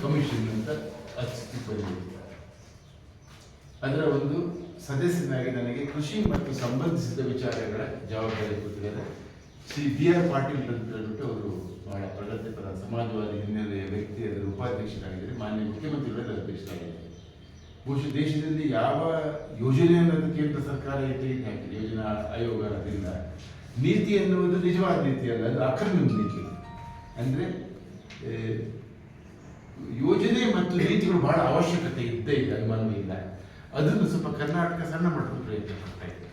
Commission ಅಂತ ಅಸ್ತಿತ್ವದಲ್ಲಿದೆ. ಅದರ ಒಂದು ಸದಸ್ಯನಾಗಿ ನನಗೆ ಕೃಷಿ ಮತ್ತು ಸಂಬಂಧಿಸಿದ ವಿಚಾರಗಳ ಜವಾಬ್ದಾರಿ ಕೊಟ್ಟಿದ್ದಾರೆ. ಶ್ರೀ B.R. ಪಾಟೀಲ್ ಅಂತ ಹೇಳ್ಬಿಟ್ಟು ಅವರು ಬಹಳ ಪ್ರಗತಿಪರ ಸಮಾಜವಾದಿ ಹಿನ್ನೆಲೆಯ ವ್ಯಕ್ತಿ, ಅದರ ಉಪಾಧ್ಯಕ್ಷರಾಗಿದ್ದಾರೆ. ಮಾನ್ಯ ಮುಖ್ಯಮಂತ್ರಿಗಳ ಅಧ್ಯಕ್ಷರಾಗಿದ್ದಾರೆ. ಬಹುಶಃ ದೇಶದಲ್ಲಿ ಯಾವ ಯೋಜನೆಯನ್ನು ಕೇಂದ್ರ ಸರ್ಕಾರ ತೆಗೆದು ಹಾಕಿದೆ, ಯೋಜನಾ ಆಯೋಗ ಅದರಿಂದ ನೀತಿ ಎನ್ನುವುದು ನಿಜವಾದ ನೀತಿ ಅಲ್ಲ, ಅದು ಅಕ್ರಮ ನೀತಿ. ಅಂದರೆ ಯೋಜನೆ ಮತ್ತು ನೀತಿಗಳು ಬಹಳ ಅವಶ್ಯಕತೆ ಇದ್ದೇ ಇದೆ, ಅನುಮಾನವೇ ಇಲ್ಲ. ಅದನ್ನು ಸ್ವಲ್ಪ ಕರ್ನಾಟಕ ಸಣ್ಣ ಮಟ್ಟದ ಪ್ರಯತ್ನ ಮಾಡ್ತಾ ಇದೆ.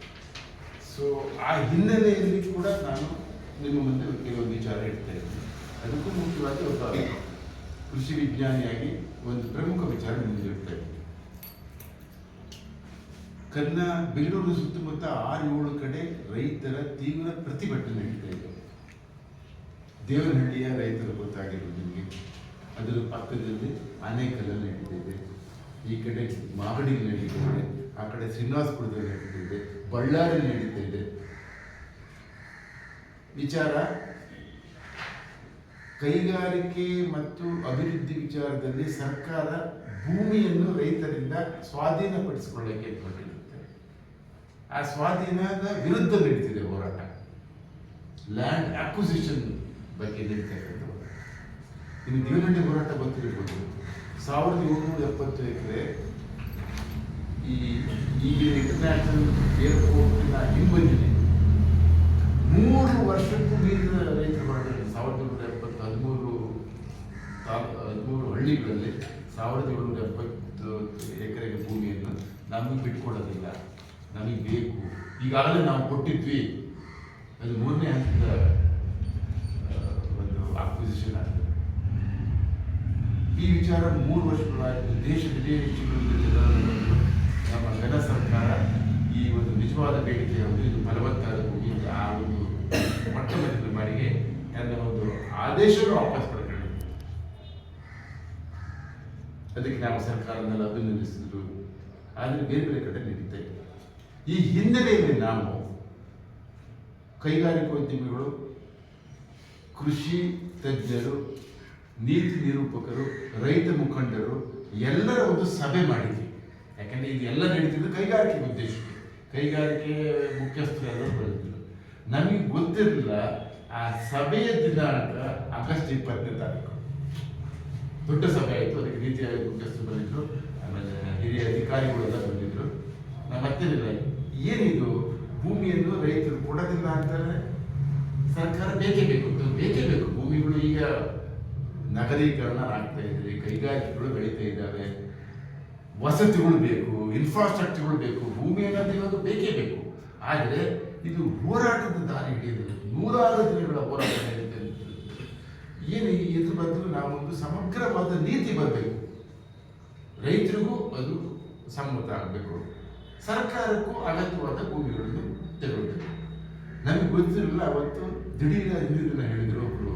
ಸೊ ಆ ಹಿನ್ನೆಲೆಯಲ್ಲಿ ಕೂಡ ನಾನು ನಿಮ್ಮ ಮುಂದೆ ಕೆಲವೊಂದು ವಿಚಾರ ಇಡ್ತಾ ಇದ್ದೀನಿ. ಅದಕ್ಕೂ ಮುಖ್ಯವಾಗಿ ಒಬ್ಬ ಕೃಷಿ ವಿಜ್ಞಾನಿಯಾಗಿ ಒಂದು ಪ್ರಮುಖ ವಿಚಾರ ಮುಂದೆ ಇಡ್ತಾ ಇದ್ದೀನಿ. ಬೆಂಗಳೂರು ಸುತ್ತಮುತ್ತ 6-7 ಕಡೆ ರೈತರ ತೀವ್ರ ಪ್ರತಿಭಟನೆ ನಡೀತಾ ಇದೆ. ದೇವನಹಳ್ಳಿಯ ರೈತರು ಗೊತ್ತಾಗಿರೋದು ನಿಮಗೆ. ಅದರ ಪಕ್ಕದಲ್ಲಿ ಆನೇಕಲ್ಲಲ್ಲಿ ನಡೀತಾ ಇದೆ, ಈ ಕಡೆ ಮಾಗಡಿಗೆ ನಡೀತಾ ಇದೆ, ಆ ಕಡೆ ಶ್ರೀನಿವಾಸಪುರದಲ್ಲಿ ನಡೀತಾ ಇದೆ, ಬಳ್ಳಾರಿ ನಡೀತಾ ಇದೆ. ವಿಚಾರ ಕೈಗಾರಿಕೆ ಮತ್ತು ಅಭಿವೃದ್ಧಿ ವಿಚಾರದಲ್ಲಿ ಸರ್ಕಾರ ಭೂಮಿಯನ್ನು ರೈತರಿಂದ ಸ್ವಾಧೀನಪಡಿಸಿಕೊಳ್ಳಕ್ಕೆ ಹೊರಟಿರುತ್ತೆ. ಆ ಸ್ವಾಧೀನದ ವಿರುದ್ಧ ನಡೀತಿದೆ ಹೋರಾಟ. ಲ್ಯಾಂಡ್ ಅಕ್ವಿಸಿಷನ್ ಬಗ್ಗೆ ನಡೀತಕ್ಕಂಥ ಹೋರಾಟ. ಇನ್ನು ದೇವನಹಳ್ಳಿ ಹೋರಾಟ ಗೊತ್ತಿರಬಹುದು. 1770 ಎಕರೆ ಈಗ ಇಂಟರ್ನ್ಯಾಷನಲ್ ಏರ್ಪೋರ್ಟಿನ ಹಿಂಬದಿನೇ 3 ವರ್ಷಕ್ಕೂ ಮೀರಿದ ರೈತರು ಮಾಡಿದ್ದಾರೆ. 1770 13 ಹಳ್ಳಿಗಳಲ್ಲಿ 1770 ಎಕರೆಗೆ ಭೂಮಿಯನ್ನು ನಮಗೆ ಬಿಟ್ಕೊಡೋದಿಲ್ಲ, ನಮಗೆ ಬೇಕು, ಈಗಾಗಲೇ ನಾವು ಕೊಟ್ಟಿದ್ವಿ. ಅದು 3ನೇ ಹಂತದ ಒಂದು ಅಕ್ವಿಸಿಷನ್ ಆಗಿದೆ. ಈ ವಿಚಾರ 3 ವರ್ಷಗಳಾಯಿತು. ದೇಶದ ನಮ್ಮ ಘನ ಸರ್ಕಾರ ಈ ಒಂದು ನಿಜವಾದ ಬೇಡಿಕೆ ಇದು ಫಲವತ್ತಾದ ಭೂಮಿ ಆ ಒಂದು ಮೊಟ್ಟ ಮೊದಲ ಬಾರಿಗೆ ತನ್ನ ಒಂದು ಆದೇಶವನ್ನು ವಾಪಸ್ ಪಡ್ಕೊಂಡಿದೆ. ಅದಕ್ಕೆ ನಾವು ಸರ್ಕಾರದಲ್ಲಿ ಅಭಿನಂದಿಸಿದ್ರು. ಆದರೆ ಬೇರೆ ಬೇರೆ ಕಡೆ ನಡೀತಾ ಇದೆ. ಈ ಹಿನ್ನೆಲೆಯಲ್ಲಿ ನಾವು ಕೈಗಾರಿಕೋದ್ಯಮಿಗಳು, ಕೃಷಿ ತಜ್ಞರು, ನೀತಿ ನಿರೂಪಕರು, ರೈತ ಮುಖಂಡರು ಎಲ್ಲರ ಒಂದು ಸಭೆ ಮಾಡಿದ್ವಿ. ಯಾಕಂದರೆ ಇದೆಲ್ಲ ನಡೀತಿದ್ದು ಕೈಗಾರಿಕೆ ಉದ್ದೇಶಕ್ಕೆ. ಕೈಗಾರಿಕೆ ಮುಖ್ಯಸ್ಥರೆಲ್ಲರೂ ಬರೆದಿದ್ರು. ನಮಗೆ ಗೊತ್ತಿರಲಿಲ್ಲ ಆ ಸಭೆಯ ದಿನಾಂಕ ಆಗಸ್ಟ್ 20ನೇ ತಾರೀಕು. ದೊಡ್ಡ ಸಭೆ ಆಯಿತು. ಅದಕ್ಕೆ ನೀತಿ ಆಯೋಗ ಮುಖ್ಯಸ್ಥರು ಬಂದಿದ್ರು, ಆಮೇಲೆ ಹಿರಿಯ ಅಧಿಕಾರಿಗಳೆಲ್ಲ ಬಂದಿದ್ರು. ನಾವು ಮತ್ತೇನಿಲ್ಲ, ಏನಿದು ಭೂಮಿಯನ್ನು ರೈತರು ಕೊಡೋದಿಲ್ಲ ಅಂತಾರೆ, ಸರ್ಕಾರ ಬೇಕೇ ಬೇಕು, ಬೇಕೇ ಬೇಕು. ಭೂಮಿಗಳು ಈಗ ನಗರೀಕರಣ ಆಗ್ತಾ ಇದೆ, ಕೈಗಾರಿಕೆಗಳು ಬೆಳೀತಾ ಇದ್ದಾವೆ, ವಸತಿಗಳು ಬೇಕು, ಇನ್ಫ್ರಾಸ್ಟ್ರಕ್ಚರ್ಗಳು ಬೇಕು, ಭೂಮಿ ಅನ್ನೋದು ಇವಾಗ ಬೇಕೇ ಬೇಕು. ಆದರೆ ಇದು ಹೋರಾಟದ ದಾರಿ ಹಿಡಿಯೋದಿಲ್ಲ. 100 ದಿನಗಳ ಹೋರಾಟ ನಡೀತಾ ಇದೆ. ಏನು ಇದ್ರ ಬದಲು ನಾವೊಂದು ಸಮಗ್ರವಾದ ನೀತಿ ಬರಬೇಕು. ರೈತರಿಗೂ ಅದು ಸಮ್ಮತ ಆಗಬೇಕು, ಸರ್ಕಾರಕ್ಕೂ ಅಗತ್ಯವಾದ ಭೂಮಿಗಳನ್ನು ತಗೊಳ್ಬೇಕು. ನಮಗೆ ಗೊತ್ತಿರಲಿಲ್ಲ. ಅವತ್ತು ದಿಢೀರ ಹಿಂದಿನ ದಿನ ಹೇಳಿದ್ರು ಒಬ್ಬರು,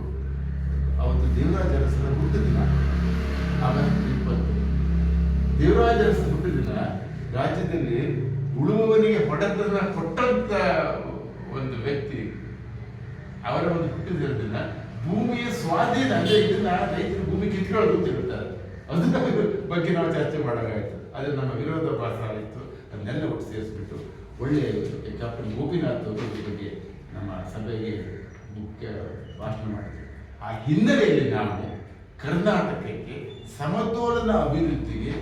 ಅವತ್ತು ದೇವರಾಜ ಅರಸರ ಹುಟ್ಟುದಿನ, ಆಗಸ್ಟ್ 20. ದೇವರಾಜ ಅರಸರ ಹುಟ್ಟುದಿನ ರಾಜ್ಯದಲ್ಲಿ ಉಳುವವನಿಗೆ ಹೊಡೆತನ ಕೊಟ್ಟಂತ ಒಂದು ವ್ಯಕ್ತಿ. ಅವರ ಒಂದು ಹುಟ್ಟಿದ ದಿನ ಭೂಮಿಯ ಸ್ವಾಧೀನ, ಅಂದರೆ ಇದನ್ನ ರೈತರು ಭೂಮಿ ಕಿತ್ಕೊಳ್ಳೋದು ಅಂತ ಹೇಳ್ತಾರೆ. ಅದನ್ನ ಬಗ್ಗೆ ನಾವು ಚರ್ಚೆ ಮಾಡೋಕ್ಕಾಯ್ತು. ಅದು ನಮ್ಮ ವಿರೋಧಾಭಾಸ ಆಯಿತು. ಅದನ್ನೆಲ್ಲ ಒಟ್ಟು ಸೇರಿಸ್ಬಿಟ್ಟು ಒಳ್ಳೆಯ ಕ್ಯಾಪ್ಟನ್ ಗೋಪಿನಾಥ್ ಅವರು ಈ ಬಗ್ಗೆ ನಮ್ಮ ಸಭೆಗೆ ಮುಖ್ಯ ಭಾಷಣ ಮಾಡಿದ್ರು. ಆ ಹಿನ್ನೆಲೆಯಲ್ಲಿ ನಾವು ಕರ್ನಾಟಕಕ್ಕೆ ಸಮತೋಲನ ಅಭಿವೃದ್ಧಿಗೆ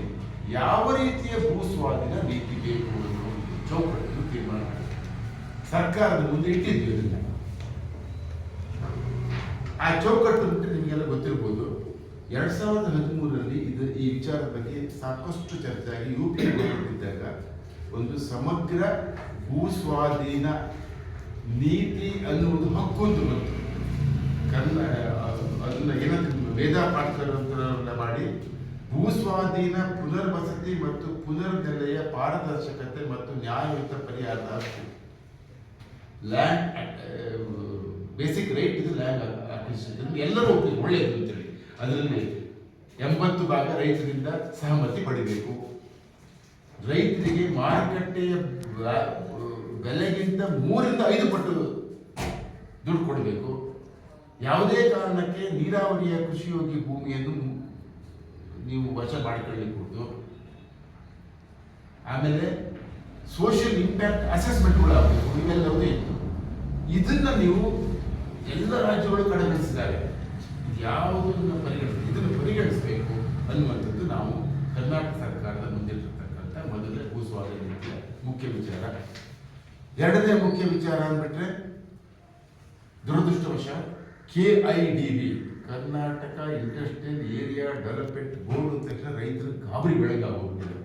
ಯಾವ ರೀತಿಯ ಭೂಸ್ವಾಧೀನ ನೀತಿ ಬೇಕು ಅನ್ನೋ ಒಂದು ಚೌಕಟ್ಟನ್ನು ತೀರ್ಮಾನ ಮಾಡಿದ್ವಿ. ಸರ್ಕಾರದ ಮುಂದೆ ಇಟ್ಟಿದ್ವಿ ಅದನ್ನ. ಆ ಚೌಕಟ್ಟು ಅಂತ ನಿಮಗೆಲ್ಲ ಗೊತ್ತಿರ್ಬೋದು. 2013ರಲ್ಲಿ ಈ ವಿಚಾರದ ಬಗ್ಗೆ ಸಾಕಷ್ಟು ಚರ್ಚೆ ಆಗಿ UP ಇದ್ದಾಗ ಒಂದು ಸಮಗ್ರ ಭೂಸ್ವಾಧೀನ ನೀತಿ ಅನ್ನುವುದು ಹಕ್ಕೊಂದು ಬಂತು. ಅದನ್ನ ಏನಂತ ವೇದಾ ಪಾಠಕರನ್ನ ಮಾಡಿ ಭೂಸ್ವಾಧೀನ, ಪುನರ್ವಸತಿ ಮತ್ತು ಪುನರ್ನೆಲೆಯ ಪಾರದರ್ಶಕತೆ ಮತ್ತು ನ್ಯಾಯಯುತ ಪರಿಹಾರದ ಹಕ್ಕು. ಲ್ಯಾಂಡ್ ಬೇಸಿಕ್ ರೈಟ್ ಇದು ಲ್ಯಾಂಡ್ ಅಕ್ವಿಸಿಷನ್. ಎಲ್ಲರೂ ಒಳ್ಳೆಯದು ಅಂತೇಳಿ ಅದರಲ್ಲಿ 80 ಭಾಗ ರೈತರಿಂದ ಸಹಮತಿ ಪಡಿಬೇಕು. ರೈತರಿಗೆ ಮಾರುಕಟ್ಟೆಯ ಬೆಲೆಗಿಂತ 3-5 ಪಟ್ಟು ದುಡ್ಡು ಕೊಡಬೇಕು. ಯಾವುದೇ ಕಾರಣಕ್ಕೆ ನೀರಾವರಿಯ ಕೃಷಿಯೋಗಿ ಭೂಮಿಯನ್ನು ವಶ ಮಾಡಿಕೊಳ್ಳಿಕ್ಕೂಡ್ದು. ಆಮೇಲೆ ಸೋಷಿಯಲ್ ಇಂಪ್ಯಾಕ್ಟ್ ಅಸೆಸ್ಮೆಂಟ್ಗಳು ಆಗಬೇಕು, ಇವೆಲ್ಲವೂ ಇತ್ತು. ಇದನ್ನ ನೀವು ಎಲ್ಲ ರಾಜ್ಯಗಳು ಕಡೆಗಣಿಸಿದ್ದಾರೆ. ಇದು ಯಾವುದನ್ನು ಇದನ್ನು ಪರಿಗಣಿಸಬೇಕು ಅನ್ನುವಂಥದ್ದು ನಾವು ಕರ್ನಾಟಕ ಸರ್ಕಾರದ ಮುಂದಿಟ್ಟಿರ್ತಕ್ಕಂಥ ಮೊದಲನೇ ಭೂಸ್ವಾಧೀನ ನೀತಿಯ ಮುಖ್ಯ ವಿಚಾರ. ಎರಡನೇ ಮುಖ್ಯ ವಿಚಾರ ಅಂದ್ಬಿಟ್ರೆ ದುರದೃಷ್ಟವಶ KIDB, Karnataka industrial area development board ಅಂತ ತಕ್ಷಣ ರೈತರು ಗಾಬರಿ ಬೆಳಗಾಗೋಗ್ಬಿಟ್ಟಿದೆ.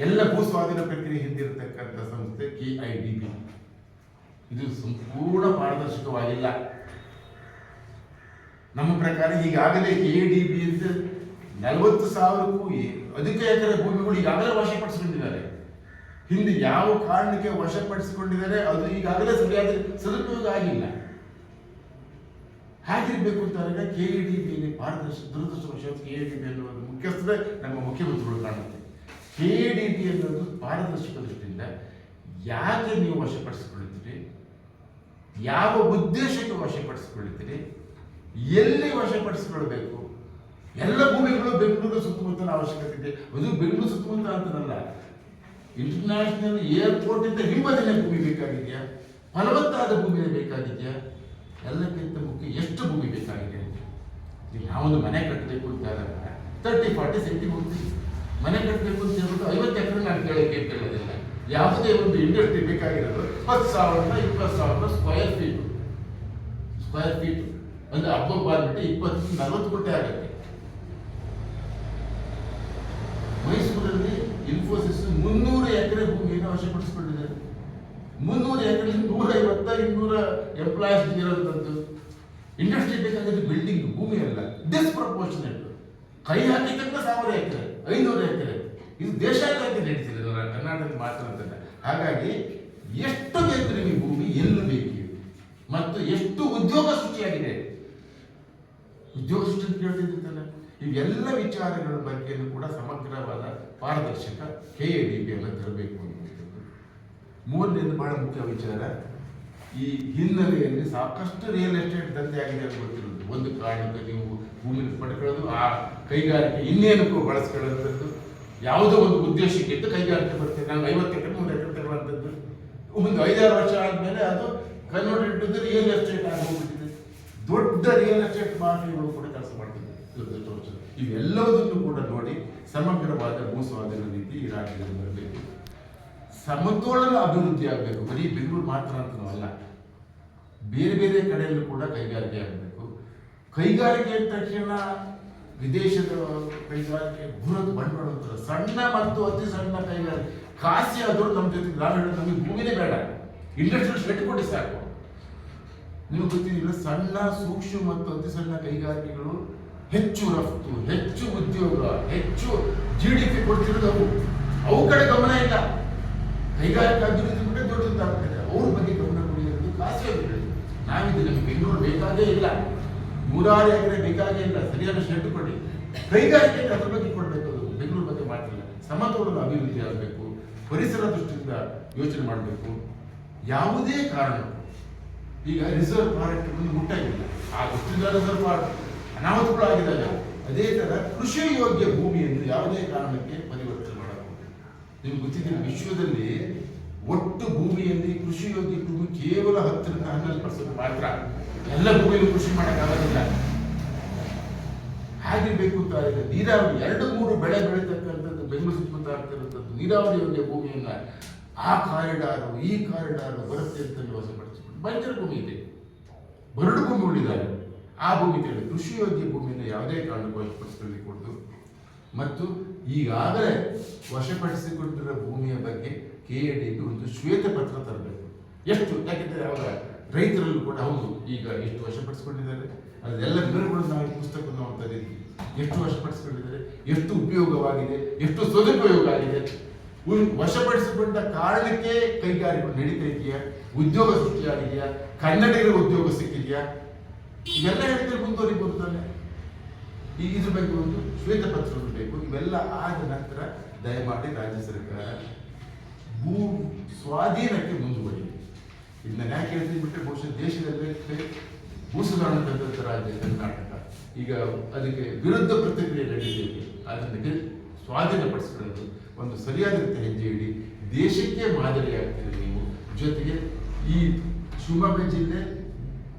ಎಲ್ಲ ಭೂಸ್ವಾಧೀನ ಪ್ರಕ್ರಿಯೆ ಹಿಂದಿರತಕ್ಕಂಥ ಸಂಸ್ಥೆ KIDB. ಇದು ಸಂಪೂರ್ಣ ಪಾರದರ್ಶಕವಾಗಿಲ್ಲ. ನಮ್ಮ ಪ್ರಕಾರ ಈಗಾಗಲೇ KIDB ಅಂತ 40,000ಕ್ಕೂ ಅಧಿಕ ಎಕರೆ ಭೂಮಿಗಳು ಈಗಾಗಲೇ ವಶಪಡಿಸಿಕೊಂಡಿದ್ದಾರೆ. ಹಿಂದೆ ಯಾವ ಕಾರಣಕ್ಕೆ ವಶಪಡಿಸಿಕೊಂಡಿದ್ದಾರೆ ಅದು ಈಗಾಗಲೇ ಸರಿಯಾದ ಸದುಪಯೋಗ ಆಗಿಲ್ಲ. ಹಾಗಿರ್ಬೇಕು ಅಂತಾರೆ KIDB ದುರದೃಷ್ಟವಶಾತ್ KIDB ಅನ್ನೋದು ಮುಖ್ಯಸ್ಥರೇ ನಮ್ಮ ಮುಖ್ಯಮಂತ್ರಿಗಳು ಕಾಣುತ್ತೆ. KIDB ಅನ್ನೋದು ಪಾರದರ್ಶಕ ದೃಷ್ಟಿಯಿಂದ ಯಾಕೆ ನೀವು ವಶಪಡಿಸಿಕೊಳ್ಳುತ್ತೀರಿ, ಯಾವ ಉದ್ದೇಶಕ್ಕೆ ವಶಪಡಿಸಿಕೊಳ್ಳುತ್ತೀರಿ, ಎಲ್ಲಿ ವಶಪಡಿಸಿಕೊಳ್ಬೇಕು. ಎಲ್ಲ ಭೂಮಿಗಳು ಬೆಂಗಳೂರು ಸುತ್ತಮುತ್ತಲ ಅವಶ್ಯಕತೆ ಇದೆ. ಅದು ಬೆಂಗಳೂರು ಸುತ್ತಮುತ್ತ ಅಂತನಲ್ಲ, ಇಂಟರ್ನ್ಯಾಷನಲ್ ಏರ್ಪೋರ್ಟ್ ಇಂದ ಹಿಂಬದಿನ ಭೂಮಿ ಬೇಕಾಗಿದೆಯಾ, ಫಲವತ್ತಾದ ಭೂಮಿ ಬೇಕಾಗಿದೆಯಾ, ಎಲ್ಲಕ್ಕಿಂತ ಮುಖ್ಯ ಎಷ್ಟು ಭೂಮಿ ಬೇಕಾಗಿದೆ. ಈಗ ನಾವೊಂದು ಮನೆ ಕಟ್ಟಬೇಕು ಅಂತ 30-40 ಸೆಂಟಿ ಹೋಗ್ತೀವಿ. ಮನೆ ಕಟ್ಟಬೇಕು ಅಂತ ಹೇಳ್ಬಿಟ್ಟು 50 ಎಕರೆ ನಾನು ಕೇಳೋದಿಲ್ಲ. ಯಾವುದೇ ಒಂದು ಇಂಡಸ್ಟ್ರಿ ಬೇಕಾಗಿರೋದು 10,000 20,000 ಸ್ಕ್ವೇರ್ ಫೀಟ್ ಅಂದ್ರೆ ಹಬ್ಬ ಬಾರ್ಬಿಟ್ಟು 20-40 ಕೋಟಿ ಆಗುತ್ತೆ. ಮೈಸೂರಲ್ಲಿ ಇನ್ಫೋಸಿಸ್ 300 ಎಕರೆ ಭೂಮಿಯನ್ನು ವಶಪಡಿಸಿಕೊಂಡಿದ್ದಾರೆ. 300 ಎಕರೆ 150-200 ಎಂಪ್ಲಾಯೀಸ್ ಇರೋಂಥದ್ದು. ಇಂಡಸ್ಟ್ರಿ ಬೇಕಾಗಿದ್ದು ಬಿಲ್ಡಿಂಗ್ ಭೂಮಿ ಅಲ್ಲ, ಡಿಸ್ಪ್ರಪೋರ್ಷನೇಟ್. ಕೈ ಹಾಕಿದಂತ 1000 ಎಕರೆ 500 ಎಕರೆ ಇದು ದೇಶಾದ್ಯಂತ ನಡೀತಿದೆ ಕರ್ನಾಟಕದ ಮಾತ್ರ. ಹಾಗಾಗಿ ಎಷ್ಟು ಬೇಕು ನಿಮಗೆ ಭೂಮಿ, ಎಲ್ಲಿ ಬೇಕು ಮತ್ತು ಎಷ್ಟು ಉದ್ಯೋಗ ಸೃಷ್ಟಿಯಾಗಿದೆ, ಉದ್ಯೋಗ ಸೃಷ್ಟಿ ಅಂತ ಕೇಳ್ತಿದ್ದಲ್ಲ. ಇವೆಲ್ಲ ವಿಚಾರಗಳ ಬಗ್ಗೆಯೂ ಕೂಡ ಸಮಗ್ರವಾದ ಪಾರದರ್ಶಕ KIDB ಅನ್ನು ತರಬೇಕು ಅನ್ನುವಂಥದ್ದು. ಮೂರನೇದು ಬಹಳ ಮುಖ್ಯ ವಿಚಾರ. ಈ ಹಿನ್ನೆಲೆಯಲ್ಲಿ ಸಾಕಷ್ಟು ರಿಯಲ್ ಎಸ್ಟೇಟ್ ದಂಧೆ ಆಗಿದೆ ಅಂತ ಗೊತ್ತಿರೋದು. ಒಂದು ಕಾರಣಕ್ಕೆ ನೀವು ಭೂಮಿ ಪಡ್ಕೊಳ್ಳೋದು, ಆ ಕೈಗಾರಿಕೆ ಇನ್ನೇನಕ್ಕೂ ಬಳಸ್ಕೊಳ್ಳೋಂಥದ್ದು, ಯಾವುದೋ ಒಂದು ಉದ್ದೇಶಕ್ಕೆ ಅಂತ ಕೈಗಾರಿಕೆ ಬರ್ತದೆ. ನಾನು 50 ಎಕರೆ 100 ಎಕರೆ ತಗೊಳ್ಳೋಂಥದ್ದು ಒಂದು 5-6 ವರ್ಷ ಆದಮೇಲೆ ಅದು ಕನ್ವರ್ಟ್ ಟು ರಿಯಲ್ ಎಸ್ಟೇಟ್ ಆಗಿ ಹೋಗ್ಬಿಟ್ಟಿದೆ. ದೊಡ್ಡ ರಿಯಲ್ ಎಸ್ಟೇಟ್ ಮಾಫಿಯಾಗಳು ಕೂಡ ಕೆಲಸ ಮಾಡ್ತಿದೆ. ಇವೆಲ್ಲದನ್ನು ಕೂಡ ನೋಡಿ ಸಮಗ್ರವಾದ ಭೂಸ್ವಾಧೀನ ನೀತಿ ಈ ರಾಜ್ಯದಲ್ಲಿ ಬರಬೇಕು. ಸಮತೋಲನ ಅಭಿವೃದ್ಧಿ ಆಗಬೇಕು. ಬರೀ ಬೆಂಗಳೂರು ಮಾತ್ರ ಅಂತನಲ್ಲ, ಬೇರೆ ಬೇರೆ ಕಡೆಯಲ್ಲೂ ಕೂಡ ಕೈಗಾರಿಕೆ ಆಗಬೇಕು. ಕೈಗಾರಿಕೆ ಅಂದ ತಕ್ಷಣ ವಿದೇಶದ ಕೈಗಾರಿಕೆ ಬೃಹತ್ ಬಂಡವಾಳ, ಸಣ್ಣ ಮತ್ತು ಅತಿ ಸಣ್ಣ ಕೈಗಾರಿಕೆ ಖಾಸಿ ಆದರೂ ನಮ್ಮ ಜೊತೆ ಗ್ರಾಮೀಣ ನಮಗೆ ಭೂಮಿನೇ ಬೇಡ, ಇಂಡಸ್ಟ್ರಿಯಲ್ ಶೆಡ್ ಕೊಡಿ ಸಾಕು. ನೀವು ಗೊತ್ತಿಲ್ಲ, ಸಣ್ಣ ಸೂಕ್ಷ್ಮ ಮತ್ತು ಅತಿ ಸಣ್ಣ ಕೈಗಾರಿಕೆಗಳು ಹೆಚ್ಚು ರಫ್ತು, ಹೆಚ್ಚು ಉದ್ಯೋಗ, ಹೆಚ್ಚು GDP ಕೊಡ್ತಿರೋದು ಅವು ಕಡೆ ಗಮನ ಇಲ್ಲ. ಕೈಗಾರಿಕಾ ಅಭಿವೃದ್ಧಿ ಕೂಡ ದೊಡ್ಡದಾಗ್ತದೆ, ಅವ್ರ ಬಗ್ಗೆ ಗಮನ ಕೊಡಿರೋದು ಖಾಸಿ ಅಭಿವೃದ್ಧಿ. ನಾವಿದ್ದು ನಮಗೆ ಬೆಂಗಳೂರು ಬೇಕಾಗೇ ಇಲ್ಲ, 100 ಎಕರೆ ಬೇಕಾಗೇ ಇಲ್ಲ, ಸರಿಯಾದ ಶೆಡ್ ಕೊಡಿ. ಕೈಗಾರಿಕೆ ಅದ್ರ ಬಗ್ಗೆ ಕೊಡಬೇಕು, ಬೆಂಗಳೂರು ಬಗ್ಗೆ ಮಾತ್ರ ಇಲ್ಲ. ಸಮತೋಲನ ಅಭಿವೃದ್ಧಿ ಆಗಬೇಕು, ಪರಿಸರ ದೃಷ್ಟಿಯಿಂದ ಯೋಚನೆ ಮಾಡಬೇಕು. ಯಾವುದೇ ಕಾರಣ ಈಗ ರಿಸರ್ವ್ ಫಾರೆಸ್ಟ್ ಮುಟ್ಟಾಗಿಲ್ಲ, ಆ ದೃಷ್ಟಿಯಿಂದ ರಿಸರ್ವ್ ಫಾರೆಸ್ಟ್ ಅನಾಹುತಗಳು ಆಗಿದಾಗ ಅದೇ ತರ ಕೃಷಿ ಯೋಗ್ಯ ಭೂಮಿಯನ್ನು ಯಾವುದೇ ಕಾರಣಕ್ಕೆ ಪರಿವರ್ತನೆ ಮಾಡಬಹುದು. ನಿಮ್ಗೆ ಗೊತ್ತಿದೆ, ವಿಶ್ವದಲ್ಲಿ ಒಟ್ಟು ಭೂಮಿಯಲ್ಲಿ ಕೃಷಿ ಯೋಗ್ಯ ಭೂಮಿ ಕೇವಲ 10-12% ಮಾತ್ರ. ಎಲ್ಲ ಭೂಮಿಯಲ್ಲಿ ಕೃಷಿ ಮಾಡೋಕ್ಕಾಗೋದಿಲ್ಲ. ಹಾಗಿರ್ಬೇಕು ಅಂತ ಇದೆ. ನೀರಾವರಿ 2-3 ಬೆಳೆ ಬೆಳೀತಕ್ಕಂಥದ್ದು ಬೆಂಗಳೂರು ಸುತ್ತಮುತ್ತ ಆಗ್ತಿರುವಂಥದ್ದು ನೀರಾವರಿ ಯೋಗ್ಯ ಭೂಮಿಯನ್ನ ಆ ಕಾರಿಡಾರು ಈ ಕಾರಿಡಾರು ಬರುತ್ತೆ ಅಂತ ವಶಪಡಿಸಿಕೊಂಡು ಭಯಂಕರ ಭೂಮಿ ಇದೆ, ಬರಡು ಭೂಮಿ ಉಳಿದಾರೆ. ಆ ಭೂಮಿ ಕೇಳಿ ಕೃಷಿ ಯೋಗ್ಯ ಭೂಮಿಯನ್ನು ಯಾವುದೇ ಕಾರಣಕ್ಕೂ ವಶಪಡಿಸಿಕೊಳ್ಳಿ ಕೊಡ್ತು. ಮತ್ತು ಈಗಾಗಲೇ ವಶಪಡಿಸಿಕೊಂಡಿರೋ ಭೂಮಿಯ ಬಗ್ಗೆ KIDB ಒಂದು ಶ್ವೇತಪತ್ರ ತರಬೇಕು. ಎಷ್ಟು, ಯಾಕೆಂದರೆ ಅವರ ರೈತರಲ್ಲೂ ಕೂಡ ಹೌದು ಈಗ ಎಷ್ಟು ವಶಪಡಿಸಿಕೊಂಡಿದ್ದಾರೆ ಅದೆಲ್ಲ ವಿವರಗಳು ನಾವು ಪುಸ್ತಕ ನಾವು ಓದ್ತಿದ್ದೀವಿ. ಎಷ್ಟು ವಶಪಡಿಸಿಕೊಂಡಿದ್ದಾರೆ, ಎಷ್ಟು ಉಪಯೋಗವಾಗಿದೆ, ಎಷ್ಟು ಸದುಪಯೋಗ ಆಗಿದೆ, ವಶಪಡಿಸಿಕೊಂಡ ಕಾರಣಕ್ಕೆ ಕೈಗಾರಿಕೆ ನಡೀತಾ ಇದೆಯಾ, ಉದ್ಯೋಗ ಸೃಷ್ಟಿಯಾಗಿದೆಯಾ, ಕನ್ನಡಿಗರ ಉದ್ಯೋಗ ಸಿಕ್ಕಿದೆಯಾ, ಇವೆಲ್ಲ ಹೇಳಿದ್ರೆ ಮುಂದುವರಿಬಹುದು ತಾನೆ. ಇದ್ರ ಬಗ್ಗೆ ಒಂದು ಶ್ವೇತಪತ್ರ ಬೇಕು. ಇವೆಲ್ಲ ಆದ ನಂತರ ದಯಮಾಡಿ ರಾಜ್ಯ ಸರ್ಕಾರ ಭೂ ಸ್ವಾಧೀನಕ್ಕೆ ಮುಂದುವರಿದೆ. ಇದನ್ನ ಯಾಕೆ ಹೇಳ್ತೀನಿ ಬಿಟ್ಟರೆ ಬಹುಶಃ ದೇಶದಲ್ಲೇ ಭೂ ಸುಧಾರಣೆ ತಂದಂಥ ರಾಜ್ಯ ಕರ್ನಾಟಕ. ಈಗ ಅದಕ್ಕೆ ವಿರುದ್ಧ ಪ್ರತಿಕ್ರಿಯೆ ನಡೆದಿದ್ದೇವೆ, ಅದನ್ನು ಸ್ವಾಧೀನಪಡಿಸಿಕೊಳ್ಳಲು ಒಂದು ಸರಿಯಾದ ರೀತಿಯ ಹೆಜ್ಜೆ ಇಡಿ, ದೇಶಕ್ಕೆ ಮಾದರಿಯಾಗ್ತೀರಿ ನೀವು. ಜೊತೆಗೆ ಈ ಶಿವಮೊಗ್ಗ ಜಿಲ್ಲೆ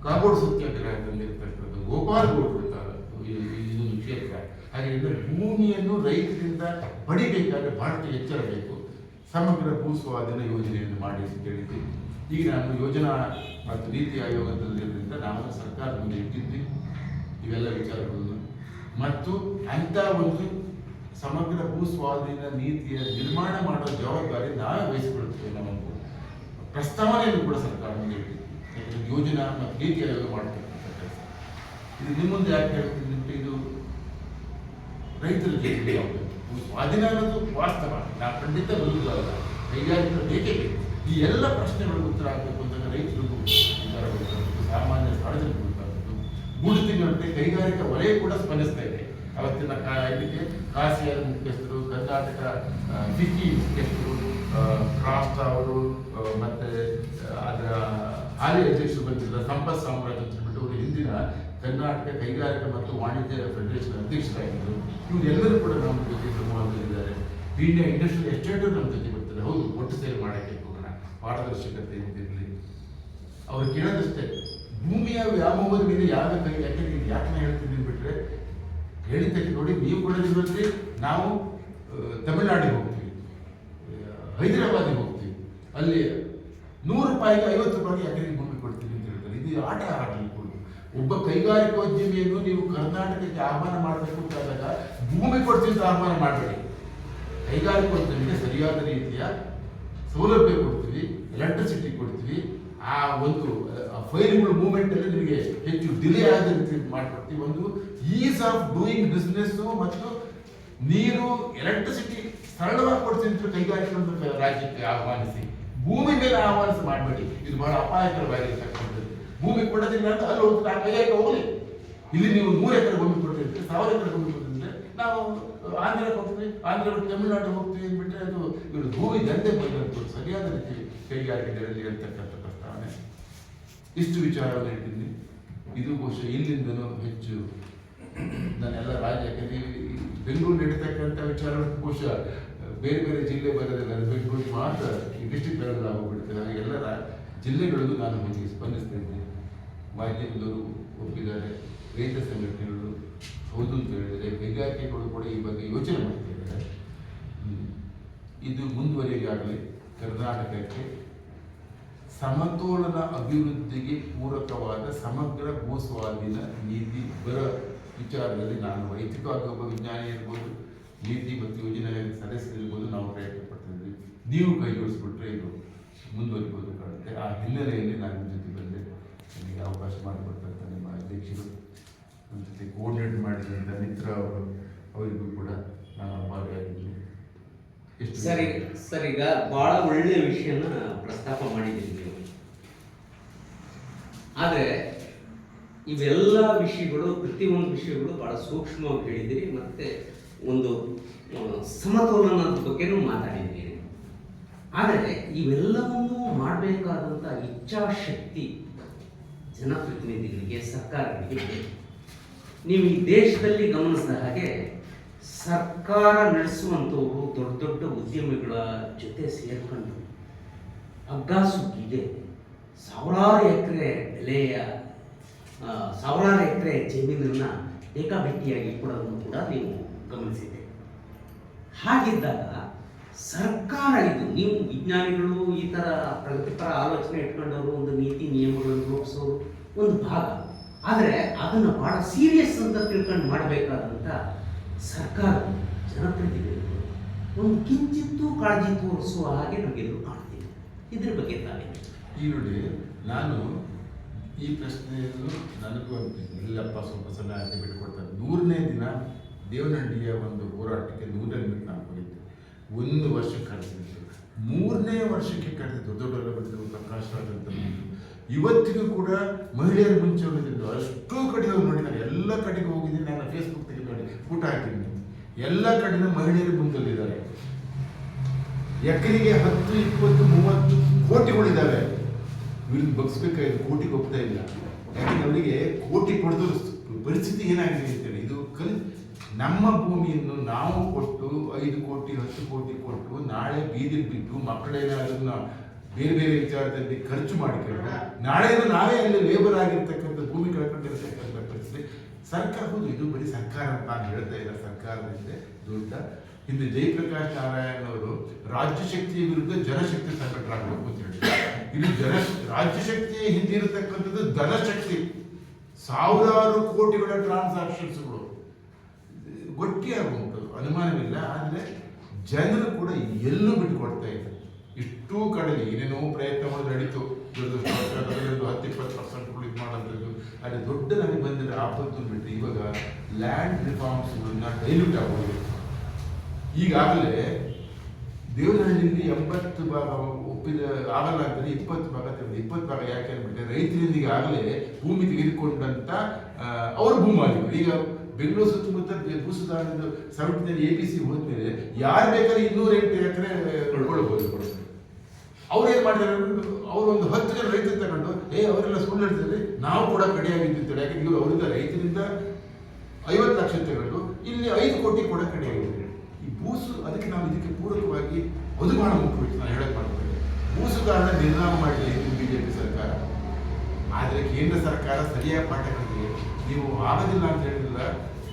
ಕಾಗೋಡು ಸತ್ಯಾಗ್ರಹ ತಂದಿರತಕ್ಕಂಥದ್ದು ಗೋಪಾಲಗೌಡರು ಇದೊಂದು ಕ್ಷೇತ್ರ. ಹಾಗೆ ಭೂಮಿಯನ್ನು ರೈತರಿಂದ ಪಡಿಬೇಕಾದ್ರೆ ಬಹಳಷ್ಟು ಎಚ್ಚರ ಬೇಕು. ಸಮಗ್ರ ಭೂ ಸ್ವಾಧೀನ ಯೋಜನೆಯನ್ನು ಮಾಡಿ ಅಂತ ಹೇಳಿದ್ವಿ. ಈಗ ನಾನು ಯೋಜನಾ ಮತ್ತು ನೀತಿ ಆಯೋಗದಲ್ಲಿರೋದ್ರಿಂದ ನಾವು ಸರ್ಕಾರದ ಮುಂದೆ ಇಟ್ಟಿದ್ವಿ ಇವೆಲ್ಲ ವಿಚಾರಗಳನ್ನು. ಮತ್ತು ಅಂಥ ಒಂದು ಸಮಗ್ರ ಭೂ ಸ್ವಾಧೀನ ನೀತಿಯ ನಿರ್ಮಾಣ ಮಾಡೋ ಜವಾಬ್ದಾರಿ ನಾವೇ ವಹಿಸಿಕೊಳ್ತೇವೆ. ನಮ್ಮ ಪ್ರಸ್ತಾವನೆಯನ್ನು ಕೂಡ ಸರ್ಕಾರ ಮುಂದೆ ಇಟ್ಟಿದ್ವಿ. ಯಾಕಂದರೆ ಯೋಜನಾ ಮತ್ತು ನೀತಿ ಆಯೋಗ ಮಾಡ್ತಕ್ಕಂಥ ಕೆಲಸ ಇದು ನಿಮ್ಮ ಮುಂದೆ ಯಾಕೆ ಹೇಳ್ತೀನಿ ಅಂದರೆ, ಇದು ರೈತರ ಜೊತೆಗೆ ಭೂ ಸ್ವಾಧೀನ ಅನ್ನೋದು ವಾಸ್ತವ, ನಾವು ಖಂಡಿತ ಬದುಕಲ್ಲ, ಕೈಗಾರಿಕೆ ಬೇಕೇ ಬೇಕು. ಈ ಎಲ್ಲ ಪ್ರಶ್ನೆಗಳು ಉತ್ತರ ಆಗಬೇಕು ಅಂತಂದರೆ ರೈತರಿಗೂ ಉತ್ತರ ಬೇಕಾಗುತ್ತೆ, ಸಾಮಾನ್ಯ ಸಾರ್ವಜನಿಕರು ಬೇಕಾಗುತ್ತೆ. ಮೂರು ತಿಂಗಳಂತೆ ಕೈಗಾರಿಕಾ ವಲಯ ಕೂಡ ಸ್ಪಂದಿಸ್ತಾ ಇದೆ. ಅವತ್ತಿನ ಇದಕ್ಕೆ ಕಾಸಿಯಾದ ಮುಖ್ಯಸ್ಥರು, ಕರ್ನಾಟಕ ಫಿಕ್ಕಿ ಮುಖ್ಯಸ್ಥರು, ಕ್ರಾಫ್ಟ್ ಅವರು, ಮತ್ತು ಅದರ ಹಾಲಿ ಅಧ್ಯಕ್ಷರು ಬಂದಿದ್ದ ಸಂಪತ್ ಸಾಮ್ರಾಜ್ ಅಂತ ಹೇಳ್ಬಿಟ್ಟು ಅವರು ಹಿಂದಿನ ಕರ್ನಾಟಕ ಕೈಗಾರಿಕಾ ಮತ್ತು ವಾಣಿಜ್ಯ ಫೆಡರೇಷನ್ ಅಧ್ಯಕ್ಷರಾಗಿದ್ದರು. ಇವರೆಲ್ಲರೂ ಕೂಡ ನಮ್ಮ ಜೊತೆ ಸಮೂಹದಲ್ಲಿದ್ದಾರೆ. ಇಂಡಿಯಾ ಇಂಡಸ್ಟ್ರಿಯಲ್ ಎಸ್ಟೇಟು ನಮ್ಮ ಜೊತೆ ಬರ್ತಾರೆ. ಹೌದು, ಒಟ್ಟು ಸೇರಿ ಮಾಡೋಕ್ಕೆ ಹೋಗೋಣ, ಪಾರದರ್ಶಕತೆ ಅಂತಿರಲಿ. ಅವ್ರು ಕೇಳೋದಷ್ಟೇ, ಭೂಮಿಯ ವ್ಯಾಮೋಹದ ಮೇಲೆ ಯಾವ ಕೈ, ಯಾಕೆಂದ್ರೆ ಯಾಕೆ ಹೇಳ್ತೀನಿ ಬಿಟ್ಟರೆ ಹೇಳಿದ್ದಕ್ಕೆ ನೋಡಿ, ನೀವು ಕೂಡ ಇರುವಂತೆ ನಾವು ತಮಿಳುನಾಡಿಗೆ ಹೋಗ್ತೀವಿ, ಹೈದರಾಬಾದಿಗೆ ಹೋಗ್ತೀವಿ, ಅಲ್ಲಿ 100 ರೂಪಾಯಿಗೆ 50 ರೂಪಾಯಿಗೆ ಯಾಕೆ ಭೂಮಿ ಕೊಡ್ತೀವಿ ಅಂತ ಹೇಳ್ತಾರೆ. ಇದು ಆಟ ಆಡಲಿ. ಒಬ್ಬ ಕೈಗಾರಿಕೋದ್ಯಮಿಯನ್ನು ನೀವು ಕರ್ನಾಟಕಕ್ಕೆ ಆಹ್ವಾನ ಮಾಡಬೇಕು ಅಂತಾದಾಗ ಭೂಮಿ ಕೊಡ್ತೀವಿ ಅಂತ ಆಹ್ವಾನ ಮಾಡಬೇಡಿ. ಕೈಗಾರಿಕೋದ್ಯಮಿಗೆ ಸರಿಯಾದ ರೀತಿಯ ಸೌಲಭ್ಯ ಕೊಡ್ತೀವಿ, ಎಲೆಕ್ಟ್ರಿಸಿಟಿ ಕೊಡ್ತೀವಿ, ಆ ಒಂದು ಫೈಲ್ಗಳ ಮೂವ್ಮೆಂಟಲ್ಲಿ ನಿಮಗೆ ಹೆಚ್ಚು ಡಿಲೇ ಆದ ರೀತಿ ಮಾಡಿಕೊಡ್ತೀವಿ. ಒಂದು ಈಸ್ ಆಫ್ ಡೂಯಿಂಗ್ ಬಿಸ್ನೆಸ್ಸು ಮತ್ತು ನೀರು, ಎಲೆಕ್ಟ್ರಿಸಿಟಿ ಸರಳವಾಗಿ ಕೊಡ್ತೀನಿ ಅಂತ ಕೈಗಾರಿಕೆ ರಾಜ್ಯಕ್ಕೆ ಆಹ್ವಾನಿಸಿ, ಭೂಮಿ ಮೇಲೆ ಆಹ್ವಾನಿಸಿ ಮಾಡಬೇಡಿ. ಇದು ಬಹಳ ಅಪಾಯಕರವಾಗಿರ್ತಕ್ಕಂಥದ್ದು. ಭೂಮಿ ಕೊಡೋದಿಲ್ಲ ಅಂತ ಅಲ್ಲಿ ಹೋಗ್ತಾರೆ, ಆ ಕೈಗಾರಿಕೆ ಹೋಗಲಿ. ಇಲ್ಲಿ ನೀವು 100 ಎಕರೆ ಭೂಮಿ ಕೊಡ್ತಿರ್ತೀರಿ, 1000 ಎಕರೆ ಭೂಮಿ ಕೊಡ್ತಿದ್ರೆ ನಾವು ಆಂಧ್ರಕ್ಕೆ ಹೋಗ್ತೀವಿ, ಆಂಧ್ರ ಬಿಟ್ಟು ತಮಿಳುನಾಡಿಗೆ ಹೋಗ್ತೀವಿ ಅಂದ್ಬಿಟ್ರೆ ಅದು ಇವರು ಭೂಮಿ ದಂಧೆ ಬಂದಂತು ಸರಿಯಾದ ರೀತಿ ಕೈಗಾರಿಕೆಗಳಲ್ಲಿ ಹೇಳ್ತಕ್ಕಂಥ ಪ್ರಸ್ತಾವನೆ. ಇಷ್ಟು ವಿಚಾರವನ್ನು ಹೇಳ್ತೀನಿ. ಇದು ಬಹುಶಃ ಇಲ್ಲಿಂದನೂ ಹೆಚ್ಚು ನಾನೆಲ್ಲ ರಾಜ್ಯ, ಯಾಕಂದರೆ ಬೆಂಗಳೂರು ನಡೀತಕ್ಕಂಥ ವಿಚಾರಗಳು ಬಹುಶಃ ಬೇರೆ ಬೇರೆ ಜಿಲ್ಲೆ ಬರೋದಿಲ್ಲ, ಬೆಂಗಳೂರಿಗೆ ಮಾತ್ರ ಈ ಡಿಸ್ಟ್ರಿಕ್ಟ್ ಲೆವೆಲ್ ಆಗೋಗ್ಬಿಡ್ತದೆ. ಹಾಗೆ ಎಲ್ಲರ ಜಿಲ್ಲೆಗಳಿಗೂ ನಾನು ಹೋಗಿ ಸ್ಪಂದಿಸ್ತಾ ಇದ್ದೇನೆ. ಮಾಧ್ಯಮದವರು ಒಪ್ಪಿದ್ದಾರೆ, ರೈತ ಸಂಘಟನೆಗಳು ಹೌದು ಅಂತ ಹೇಳಿದರೆ, ಕೈಗಾರಿಕೆಗಳು ಕೂಡ ಈ ಬಗ್ಗೆ ಯೋಚನೆ ಮಾಡ್ತಿದ್ದಾರೆ. ಇದು ಮುಂದುವರಿಯಾಗಲಿ. ಕರ್ನಾಟಕಕ್ಕೆ ಸಮತೋಲನ ಅಭಿವೃದ್ಧಿಗೆ ಪೂರಕವಾದ ಸಮಗ್ರ ಭೂ ಸ್ವಾಧೀನ ನೀತಿ ಬರೋ ವಿಚಾರದಲ್ಲಿ ನಾನು ವೈಯಕ್ತಿಕವಾಗಿ ಒಬ್ಬ ವಿಜ್ಞಾನಿ ಇರ್ಬೋದು, ನೀತಿ ಮತ್ತು ಯೋಜನೆ ಸದಸ್ಯರಿರ್ಬೋದು, ನಾವು ಪ್ರಯತ್ನ ಪಡ್ತಿದ್ವಿ. ನೀವು ಕೈ ಜೋಡಿಸ್ಬಿಟ್ರೆ ಇದು ಮುಂದುವರಿಬೋದು ಕಾಣುತ್ತೆ. ಆ ಹಿನ್ನೆಲೆಯಲ್ಲಿ ನಾನು ನಿಮ್ಮ ಜೊತೆ ಬಂದೆ. ನನಗೆ ಅವಕಾಶ ಮಾಡಿಕೊಟ್ಟಂಥ ನಿಮ್ಮ ಅಧ್ಯಕ್ಷರು, ನಮ್ಮ ಜೊತೆ ಕೋಆರ್ಡಿನೇಟ್ ಮಾಡಿದಂಥ ಮಿತ್ರ ಅವರಿಗೂ ಕೂಡ ನಾನು ಭಾಗಿಯಾಗಿದ್ದೀನಿ. ಸರ್, ಈಗ ಬಹಳ ಒಳ್ಳೆಯ ವಿಷಯನ ಪ್ರಸ್ತಾಪ ಮಾಡಿದ್ದೀರಿ ನೀವು. ಆದರೆ ಇವೆಲ್ಲ ವಿಷಯಗಳು, ಪ್ರತಿಯೊಂದು ವಿಷಯಗಳು ಬಹಳ ಸೂಕ್ಷ್ಮವಾಗಿ ಹೇಳಿದ್ದೀರಿ, ಮತ್ತೆ ಒಂದು ಸಮತೋಲನದ ಬಗ್ಗೆನೂ ಮಾತಾಡಿದ್ದೀರಿ. ಆದರೆ ಇವೆಲ್ಲವನ್ನೂ ಮಾಡಬೇಕಾದಂಥ ಇಚ್ಛಾಶಕ್ತಿ ಜನಪ್ರತಿನಿಧಿಗಳಿಗೆ, ಸರ್ಕಾರಗಳಿಗೆ ನೀವು ಈ ದೇಶದಲ್ಲಿ ಗಮನಿಸಿದ ಹಾಗೆ ಸರ್ಕಾರ ನಡೆಸುವಂಥವರು ದೊಡ್ಡ ದೊಡ್ಡ ಉದ್ಯಮಿಗಳ ಜೊತೆ ಸೇರ್ಕೊಂಡು ಹಗ್ಗಾಸುಗ್ಗಿಗೆ ಸಾವಿರಾರು ಎಕರೆ ಜಮೀನನ್ನು ಬೇಕಾಬಿಟ್ಟಿಯಾಗಿ ಕೊಡೋದನ್ನು ಕೂಡ ನೀವು ಗಮನಿಸಿದೆ. ಹಾಗಿದ್ದಾಗ ಸರ್ಕಾರ, ಇದು ನೀವು ವಿಜ್ಞಾನಿಗಳು ಈ ಥರ ಪ್ರಗತಿಪರ ಆಲೋಚನೆ ಇಟ್ಕೊಂಡವರು ಒಂದು ನೀತಿ ನಿಯಮಗಳನ್ನು ರೂಪಿಸೋರು ಒಂದು ಭಾಗ. ಆದರೆ ಅದನ್ನು ಭಾಳ ಸೀರಿಯಸ್ ಅಂತ ತಿಳ್ಕೊಂಡು ಮಾಡಬೇಕಾದಂಥ ಸರ್ಕಾರ, ಜನಪ್ರತಿನಿಧಿಗಳು ಒಂದು ಕಿಂಚಿತ್ತೂ ಕಾಳಜಿ ತೋರಿಸುವ ಹಾಗೆ ನಮಗೆಲ್ಲರೂ ಕಾಣ್ತೀವಿ. ಇದ್ರ ಬಗ್ಗೆ ತಾವೇ ಈ ನೋಡಿ, ನಾನು ಈ ಪ್ರಶ್ನೆಯನ್ನು ನನಗೂ ಇಲ್ಲಪ್ಪ ಸ್ವಲ್ಪ ಸಮಯ ಅಂತ ಬಿಟ್ಟುಕೊಡ್ತಾರೆ. 100ನೇ ದಿನ ದೇವನಹಳ್ಳಿಯ ಒಂದು ಹೋರಾಟಕ್ಕೆ 100ನೇ ದಿನಕ್ಕೆ ನಾನು ಹೋಗಿದ್ದೆ. 1 ವರ್ಷ ಕಳೆದಿದ್ದು, 3ನೇ ವರ್ಷಕ್ಕೆ ಕಳೆದಿದ್ದು ದೊಡ್ಡವರೆಲ್ಲ ಬಂದಿದ್ದು, ಪ್ರಕಾಶ್ ರಾಜ್ ಅಂತ ಇವತ್ತಿಗೂ ಕೂಡ ಮಹಿಳೆಯರು ಮುಂಚೆ ಹೋಗಿದ್ದು ಅಷ್ಟು ಕಡೆ ನೋಡಿ. ನಾನು ಎಲ್ಲ ಕಡೆಗೆ ಹೋಗಿದ್ದೀನಿ, ನಾನು ಫೇಸ್ಬುಕ್ ತೆಗೆದು ನೋಡಿ ಫೋಟೋ ಹಾಕಿದ್ದೀನಿ. ಎಲ್ಲ ಕಡೆನೂ ಮಹಿಳೆಯರು ಮುಂದಲ್ಲಿದ್ದಾರೆ. ಎಕರೆಗೆ 10, 20, 30 ಕೋಟಿಗಳಿದ್ದಾವೆ. ಇವ್ರಿಗೆ ಬಗ್ಸ್ಬೇಕಾದ್ರೆ ಕೋಟಿಗೆ ಹೋಗ್ತಾ ಇಲ್ಲ. ಯಾಕಂದ್ರೆ ಅವರಿಗೆ ಕೋಟಿ ಕೊಡೋದು ಪರಿಸ್ಥಿತಿ ಏನಾಗಿದೆ ಅಂತೇಳಿ. ಇದು ನಮ್ಮ ಭೂಮಿಯನ್ನು ನಾವು ಕೊಟ್ಟು 5 ಕೋಟಿ 10 ಕೋಟಿ ಕೊಟ್ಟು ನಾಳೆ ಬೀದಿಗೆ ಬಿದ್ದು ಮಕ್ಕಳೇನ ಅದನ್ನ ಬೇರೆ ಬೇರೆ ವಿಚಾರದಲ್ಲಿ ಖರ್ಚು ಮಾಡಿಕೊಂಡು ನಾಳೆಯಿಂದ ನಾವೇ ಅಲ್ಲಿ ಲೇಬರ್ ಆಗಿರ್ತಕ್ಕಂಥ ಭೂಮಿ ಕಳ್ಕೊಂಡಿರ್ತಕ್ಕಂಥ ಪರಿಸ್ಥಿತಿ. ಸರ್ಕಾರ ಹೌದು, ಇದು ಬರೀ ಸರ್ಕಾರ ಅಂತ ನಾನು ಹೇಳ್ತಾ ಇಲ್ಲ, ಸರ್ಕಾರದಿಂದ ದೊಡ್ಡ ಹಿಂದೆ ಜಯಪ್ರಕಾಶ್ ನಾರಾಯಣ್ ಅವರು ರಾಜ್ಯ ಶಕ್ತಿಯ ವಿರುದ್ಧ ಜನಶಕ್ತಿ ಸಂಘಟನಾಗಬೇಕು ಅಂತ ಹೇಳಿದ್ದಾರೆ. ಇದು ರಾಜ್ಯಶಕ್ತಿಯ ಹಿಂದೆ ಇರತಕ್ಕಂಥದ್ದು ಧನಶಕ್ತಿ, ಸಾವಿರಾರು ಕೋಟಿಗಳ ಟ್ರಾನ್ಸಾಕ್ಷನ್ಸ್ಗಳು ಗಟ್ಟಿಯಾಗುವಂಥದ್ದು ಅನುಮಾನವಿಲ್ಲ. ಆದರೆ ಜನರು ಕೂಡ ಎಲ್ಲೂ ಬಿಟ್ಟುಕೊಡ್ತಾ ಇದ್ದಾರೆ. ಇಷ್ಟೂ ಕಡೆ ಏನೇನೋ ಪ್ರಯತ್ನಗಳು ನಡೀತು, 10-20% ಇದು ಮಾಡೋಂಥದ್ದು. ಅಲ್ಲಿ ದೊಡ್ಡ ನಮಗೆ ಬಂದಿರೋ ಆಪತ್ತು ಬಿಟ್ಟು ಇವಾಗ ಲ್ಯಾಂಡ್ ರಿಫಾರ್ಮ್ಸ್ಗಳನ್ನ ಡೈಲ್ಯೂಟ್ ಆಗೋದು. ಈಗಾಗಲೇ ದೇವನಹಳ್ಳಿಯಲ್ಲಿ 80 ಭಾಗ ಒಪ್ಪಿದ ಆಗಲ್ಲ ಅಂತಲೇ 20 ಭಾಗ ತೆಗೆದು 20 ಭಾಗ ಯಾಕೆ ಅಂದ್ಬಿಟ್ಟೆ ರೈತರಿಂದ ಈಗಾಗಲೇ ಭೂಮಿ ತೆಗೆದುಕೊಂಡಂತ ಅವ್ರ ಭೂಮಾಲೀಕರು ಈಗ ಬೆಂಗಳೂರು ಸುತ್ತಮುತ್ತ ಭೂಸುಧಾರಣದ ಸಂಸ್ಥೆಯಲ್ಲಿ APC ಹೋದ್ಮೇಲೆ ಯಾರು ಬೇಕಾದ್ರೆ 208 ಎಕರೆ ಕೊಳ್ಳಬಹುದು. ಅವ್ರು ಏನ್ ಮಾಡಿದಾರೆ, ಅವ್ರು ಒಂದು 10 ಜನ ರೈತರು ತಗೊಂಡು ಅವರೆಲ್ಲ ಸುಳ್ಳು ಹೇಳ್ತಿದ್ರೆ ನಾವು ಕೂಡ ಕಡೆಯಾಗಿದ್ದು. ಯಾಕಂದ್ರೆ ಇವರು ಅವರಿಂದ ರೈತರಿಂದ 50 ಲಕ್ಷ ತಗೊಂಡು ಇಲ್ಲಿ 5 ಕೋಟಿ ಕೂಡ ಕಡೆಯಾಗಿದೆ. ಈ ಅದಕ್ಕೆ ನಾವು ಇದಕ್ಕೆ ಪೂರಕವಾಗಿ ಅದು ಬಹಳ ಮುಖ್ಯವಾಗಿ ನಾನು ಹೇಳಕ್ ಮಾಡ್ತೇನೆ. ಭೂಸುಧಾರಣ ನಿರ್ನಾಮ ಮಾಡಿದೆ ಬಿಜೆಪಿ ಸರ್ಕಾರ. ಆದರೆ ಕೇಂದ್ರ ಸರ್ಕಾರ ಸರಿಯಾದ ಪಾಠ ಕಲಿತಿದೆ. ನೀವು ಆಗೋದಿಲ್ಲ ಅಂತ ಹೇಳಿಲ್ಲ.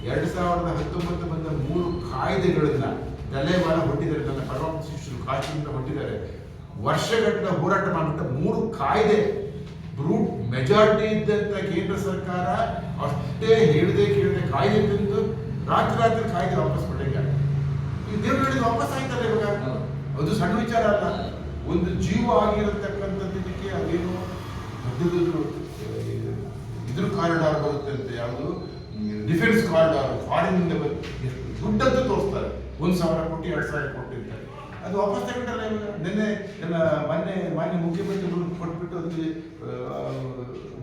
2019 ಬಂದ 3 ಕಾಯ್ದೆಗಳನ್ನ ತಲೆಮಾರ ಹೊಟ್ಟಿದ್ದಾರೆ. ನನ್ನ ಪರಮ ಶಿಷ್ಯರು ಕಾಶ್ಮೀರದಿಂದ ಹೊಟ್ಟಿದ್ದಾರೆ. ವರ್ಷಗಟ್ಟಲೆ ಹೋರಾಟ ಮಾಡಿಬಿಟ್ಟ 3 ಕಾಯ್ದೆ ಬ್ರೂಟ್ ಮೆಜಾರಿಟಿ ಇದ್ದಂತ ಕೇಂದ್ರ ಸರ್ಕಾರ ಅಷ್ಟೇ ಹೇಳದೆ ಕೇಳದೆ ಕಾಯ್ದೆ ತಂದು ರಾತ್ರಿ ಕಾಯ್ದೆ ವಾಪಸ್ ಕೊಟ್ಟಿಲ್ಲ. ಈ ದೇವರುಗಳಿಗೆ ವಾಪಸ್ ಆಯ್ತಲ್ಲ ಇವಾಗ. ಅದು ಸಣ್ಣ ವಿಚಾರ ಅಲ್ಲ. ಒಂದು ಜೀವ ಆಗಿರತಕ್ಕಂಥದ್ದಕ್ಕೆ ಅದೇನು ದೊಡ್ಡದು ಇದ್ರ ಕಾರಿಡಾರ್ ಬರುತ್ತೆ ಅಂತ, ಯಾವುದು ಡಿಫೆನ್ಸ್ ಕಾರಿಡಾರ್ ಫಾರಿನ್ನಿಂದ ದುಡ್ಡಂತೂ ತೋರಿಸ್ತಾರೆ. 1,000 ಕೋಟಿ 2,000 ಕೋಟಿ ಅಂತ. ಅದು ವಾಪಸ್ ತಗೊಂಡಲ್ಲ ಇವಾಗ. ಮಾನ್ಯ ಮುಖ್ಯಮಂತ್ರಿಗಳು ಕೊಟ್ಬಿಟ್ಟು ಅದಕ್ಕೆ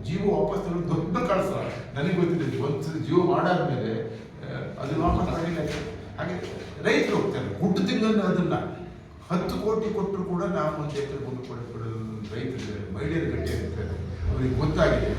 ಜೀವ ವಾಪಸ್ ತಗೊಂಡು ದೊಡ್ಡ ಕಳಿಸ. ನನಗೆ ಗೊತ್ತಿದೆ, ಒಂದ್ಸರಿ ಜೀವ ಮಾಡಾದ್ಮೇಲೆ ಅದನ್ನ ವಾಪಸ್ ತಗೊಂಡಿಲ್ಲ. ಹಾಗೆ ರೈತರು ಹೋಗ್ತಾರೆ ಹುಟ್ಟು ತಿಂಗಳನ್ನ ಅದನ್ನ 10 ಕೋಟಿ ಕೊಟ್ಟರು ಕೂಡ ನಾವು 1 ಎಕರೆ ಭೂಮಿ ಕೊಡೋದು ರೈತರಿದ್ದಾರೆ, ಮಹಿಳೆಯರು ಗಟ್ಟಿಯಾಗಿರ್ತಾರೆ, ಅವ್ರಿಗೆ ಗೊತ್ತಾಗಿದೆ.